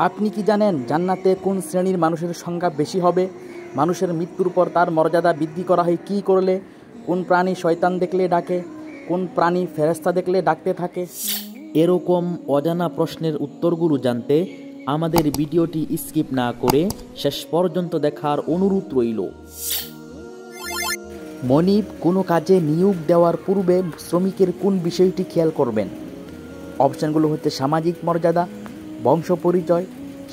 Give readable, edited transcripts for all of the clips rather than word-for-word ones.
আপনি কি জানেন জান্নাতে কোন শ্রেণীর মানুষের সংখ্যা বেশি হবে? মানুষের মৃত্যুর পর তার মর্যাদা বৃদ্ধি করা হয় কী করলে? কোন প্রাণী শয়তান দেখলে ডাকে? কোন প্রাণী ফেরেশতা দেখলে ডাকতে থাকে? এরকম অজানা প্রশ্নের উত্তরগুলো জানতে আমাদের ভিডিওটি স্কিপ না করে শেষ পর্যন্ত দেখার অনুরোধ রইল। মনিব, কোনো কাজে নিয়োগ দেওয়ার পূর্বে শ্রমিকের কোন বিষয়টি খেয়াল করবেন? অপশানগুলো হচ্ছে সামাজিক মর্যাদা, বংশ পরিচয়,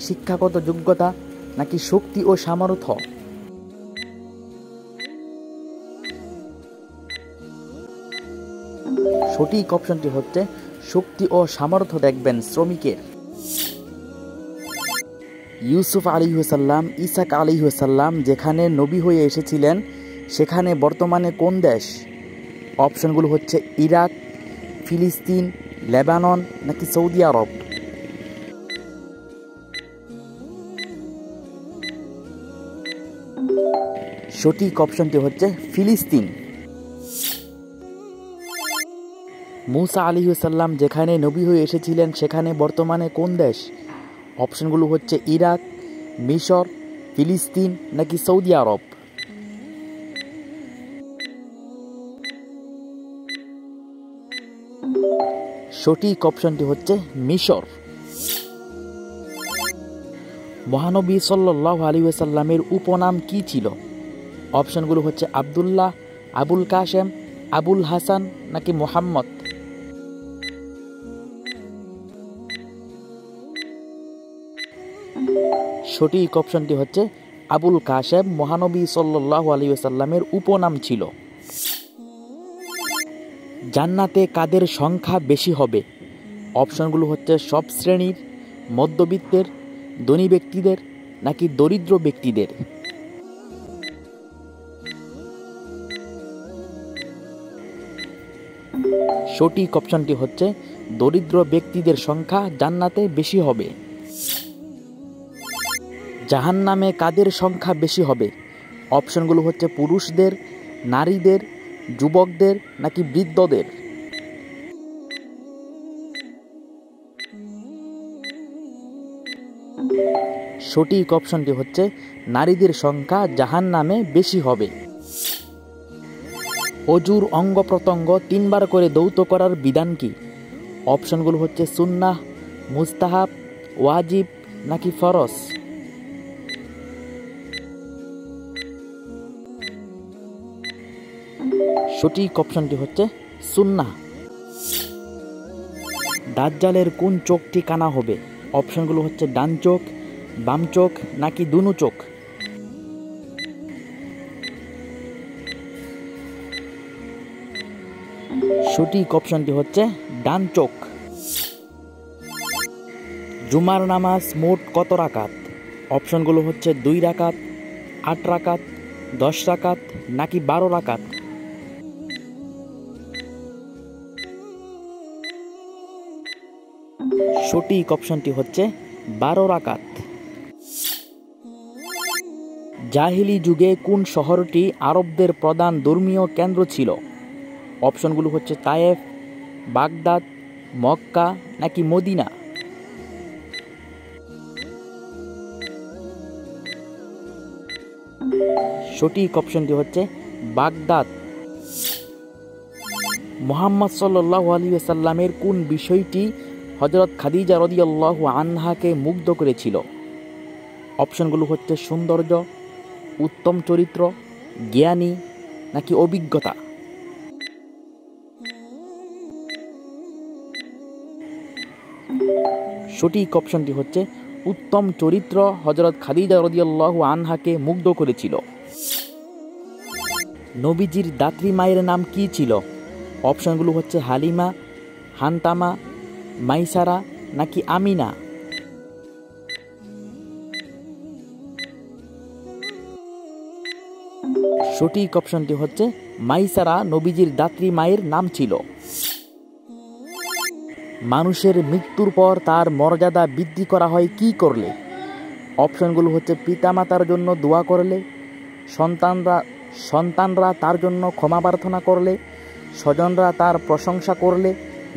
শিক্ষাগত যোগ্যতা নাকি শক্তি ও সামর্থ্য। সঠিক অপশনটি হচ্ছে শক্তি ও সামর্থ্য দেখবেন শ্রমিকের। ইউসুফ আলাইহিসসালাম, ইসাক আলাইহিসসালাম যেখানে নবী হয়ে এসেছিলেন সেখানে বর্তমানে কোন দেশ? অপশনগুলো হচ্ছে ইরাক, ফিলিস্তিন, লেবানন নাকি সৌদি আরব। সঠিক অপশনটি হচ্ছে ফিলিস্তিন। মুসা আলাইহিসসালাম যেখানে নবী হয়ে এসেছিলেন সেখানে বর্তমানে কোন দেশ? অপশনগুলো হচ্ছে ইরাক, মিশর, ফিলিস্তিন নাকি সৌদি আরব। সঠিক অপশনটি হচ্ছে মিশর। মহানবী সাল্লাল্লাহু আলাইহি ওয়াসাল্লামের উপনাম কি ছিল? অপশনগুলো হচ্ছে আব্দুল্লাহ, আবুল কাসেম, আবুল হাসান নাকি মুহাম্মদ। সঠিক অপশনটি হচ্ছে আবুল কাসেম মহানবী সাল্লাল্লাহু আলাইহি ওয়াসাল্লামের উপনাম ছিল। জান্নাতে কাদের সংখ্যা বেশি হবে? অপশনগুলো হচ্ছে সব শ্রেণীর, মধ্যবিত্তের, ধনী ব্যক্তিদের নাকি দরিদ্র ব্যক্তিদের। সঠিক অপশনটি হচ্ছে দরিদ্র ব্যক্তিদের সংখ্যা জান্নাতে বেশি হবে। জাহান্নামে কাদের সংখ্যা বেশি হবে? অপশনগুলো হচ্ছে পুরুষদের, নারীদের, যুবকদের নাকি বৃদ্ধদের। সঠিক অপশনটি হচ্ছে নারীদের সংখ্যা জাহান্নামে বেশি হবে। অজুর অঙ্গ প্রত্যঙ্গ 3 বার করে ধৌত করার বিধান কি? অপশনগুলো হচ্ছে সুন্নাহ, মুস্তাহাব, ওয়াজিব নাকি ফরজ। সঠিক অপশনটি হচ্ছে সুন্নাহ। দাজ্জালের কোন চোখটি কানা হবে? অপশনগুলো হচ্ছে ডান চোখ, বাম চোখ নাকি দুনো চোখ। সঠিক অপশনটি হচ্ছে ডান চোখ। জুমার নামাজ মোট কত রাকাত? অপশনগুলো হচ্ছে 2 রাকাত, 8 রাকাত, 10 রাকাত নাকি 12 রাকাত। সঠিক অপশনটি হচ্ছে 12 রাকাত। জাহিলি যুগে কোন শহরটি আরবদের প্রধান ধর্মীয় কেন্দ্র ছিল? অপশনগুলো হচ্ছে তায়েফ, বাগদাদ, মক্কা নাকি মদিনা। সঠিক অপশনটি হচ্ছে বাগদাদ। মুহাম্মদ সাল্লাল্লাহু আলাইহি ওয়াসাল্লামের কোন বিষয়টি হযরত খাদিজা রাদিয়াল্লাহু আনহাকে মুগ্ধ করেছিল? অপশনগুলো হচ্ছে সৌন্দর্য, উত্তম চরিত্র, জ্ঞানী নাকি অভিজ্ঞতা। সঠিক অপশনটি হচ্ছে উত্তম চরিত্র হযরত খাদিজা রাদিয়াল্লাহু আনহাকে মুগ্ধ করেছিল। নবীজির দাত্রী মায়ের নাম কি ছিল? অপশনগুলো হচ্ছে হালিমা, হান্তামা, মাইসারা নাকি আমিনা। সঠিক অপশনটি হচ্ছে মাইসারা নবীজির দাত্রী মায়ের নাম ছিল। মানুষের মৃত্যুর পর তার মর্যাদা বৃদ্ধি করা হয় কি করলে? অপশনগুলো হচ্ছে পিতামাতার জন্য দোয়া করলে, সন্তানরা তার জন্য ক্ষমা প্রার্থনা করলে, স্বজনরা তার প্রশংসা করলে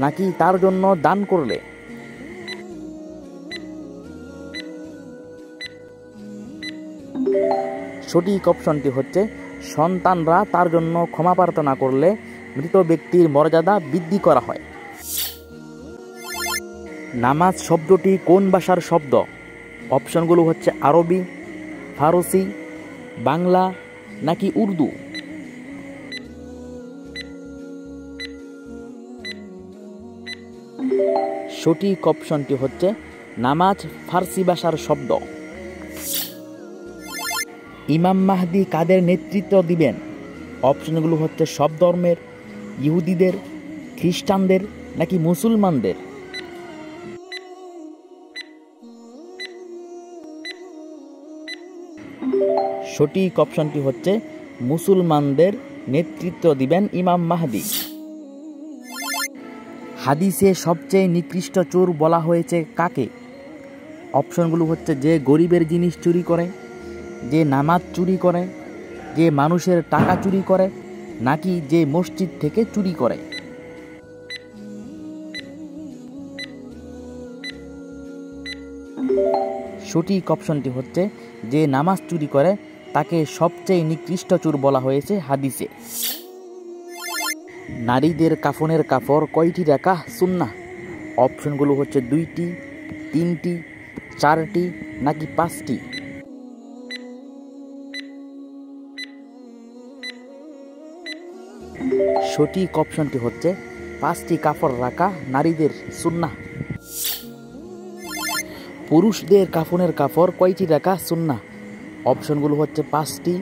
নাকি তার জন্য দান করলে। সঠিক অপশনটি হচ্ছে সন্তানরা তার জন্য ক্ষমা প্রার্থনা করলে মৃত ব্যক্তির মর্যাদা বৃদ্ধি করা হয়। নামাজ শব্দটি কোন ভাষার শব্দ? অপশনগুলো হচ্ছে আরবি, ফারসি, বাংলা নাকি উর্দু। সঠিক অপশনটি হচ্ছে নামাজ ফার্সি ভাষার শব্দ। ইমাম মাহদি কাদের নেতৃত্ব দিবেন? অপশনগুলো হচ্ছে সব ধর্মের, ইহুদিদের, খ্রিস্টানদের নাকি মুসলমানদের। সঠিক অপশনটি হচ্ছে মুসলমানদের নেতৃত্ব দিবেন ইমাম মাহদি। হাদিসে সবচেয়ে নিকৃষ্ট চোর বলা হয়েছে কাকে? অপশনগুলো হচ্ছে যে গরিবের জিনিস চুরি করে, যে নামাজ চুরি করে, যে মানুষের টাকা চুরি করে নাকি যে মসজিদ থেকে চুরি করে। সঠিক অপশনটি হচ্ছে যে নামাজ চুরি করে তাকে সবচেয়ে নিকৃষ্ট চোর বলা হয়েছে হাদিসে। নারীদের কাফনের কাপড় কয়টি রাখা সুন্নাহ? অপশনগুলো হচ্ছে 2টি, 3টি, 4টি নাকি 5টি। সঠিক অপশনটি হচ্ছে 5টি কাপড় রাখা নারীদের সুন্নাহ। পুরুষদের কাফনের কাপড় কয়টি রাখা সুন্নাহ? অপশনগুলো হচ্ছে 5টি,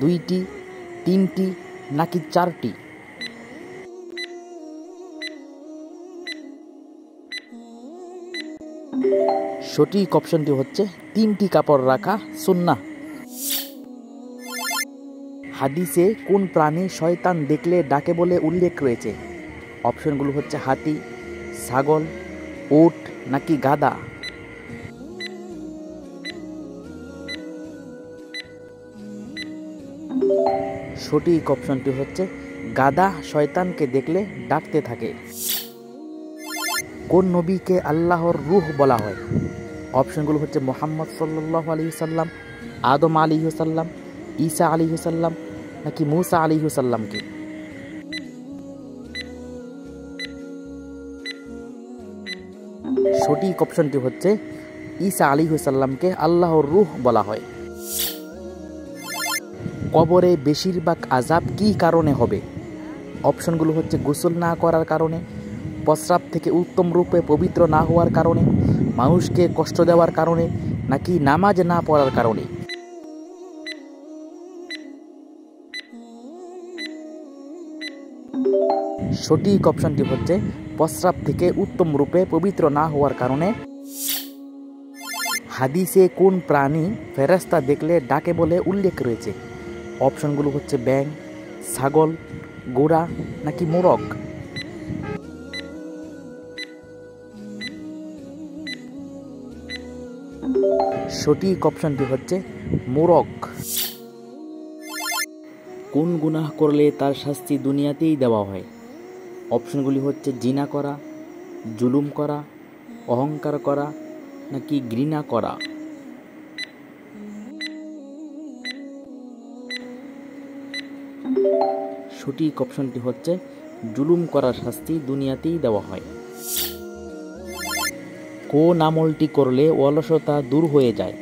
2টি, 3টি নাকি 4টি। সঠিক অপশনটি হচ্ছে 3টি কাপড় রাখা সুন্নাহ। হাদিসে কোন প্রাণী শয়তান দেখলে ডাকে বলে উল্লেখ রয়েছে? অপশনগুলো হচ্ছে হাতি, ছাগল, উট নাকি গাধা। সঠিক অপশনটি হচ্ছে গাধা শয়তানকে দেখলে ডাকতে থাকে। কোন নবীকে আল্লাহর রূহ বলা হয়? অপশনগুলো হচ্ছে মুহাম্মদ সাল্লাল্লাহু আলাইহি সাল্লাম, আদম আলাইহিস সালাম, ঈসা আলাইহিস সালাম নাকি মুসা আলাইহিস সালামকে। সঠিক অপশনটি হচ্ছে ঈসা আলাইহিস সালামকে আল্লাহর রূহ বলা হয়। কবরে বেশিরভাগ আযাব কী কারণে হবে? অপশনগুলো হচ্ছে গোসল না করার কারণে, প্রস্রাব থেকে উত্তম রূপে পবিত্র না হওয়ার কারণে, মানুষকে কষ্ট দেওয়ার কারণে নাকি নামাজ না পড়ার কারণে। সঠিক অপশনটি হচ্ছে প্রস্রাব থেকে উত্তম রূপে পবিত্র না হওয়ার কারণে। হাদিসে কোন প্রাণী ফেরেশতা দেখলে ডাকে বলে উল্লেখ রয়েছে? অপশনগুলো হচ্ছে ব্যাঙ, ছাগল, ঘোড়া নাকি মোরগ। সঠিক অপশনটি হচ্ছে মোরগ। কোন গুনাহ করলে তার শাস্তি দুনিয়াতেই দেওয়া হয়? অপশনগুলি হচ্ছে জিনা করা, জুলুম করা, অহংকার করা নাকি ঘৃণা করা। সঠিক অপশনটি হচ্ছে জুলুম করার শাস্তি দুনিয়াতেই দেওয়া হয়। কোন আমলটি করলে অলসতা দূর হয়ে যায়?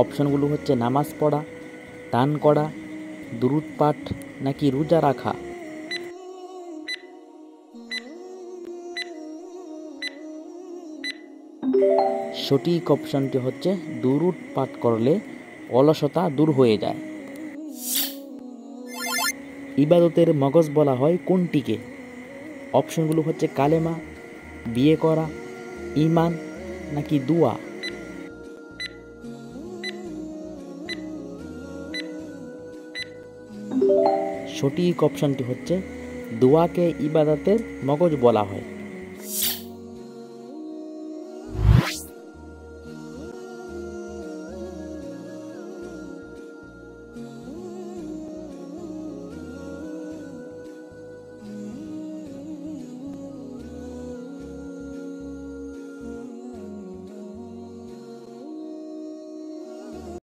অপশনগুলো হচ্ছে নামাজ পড়া, দান করা, দুরূদ পাঠ নাকি রোজা রাখা। সঠিক অপশনটি হচ্ছে দুরূদ পাঠ করলে অলসতা দূর হয়ে যায়। ইবাদতের মগজ বলা হয় কোনটিকে? অপশনগুলো হচ্ছে কালেমা, বিয়ে করা, ঈমান নাকি দুয়া। সঠিক অপশনটি হচ্ছে দোয়াকে ইবাদতের মগজ বলা হয়।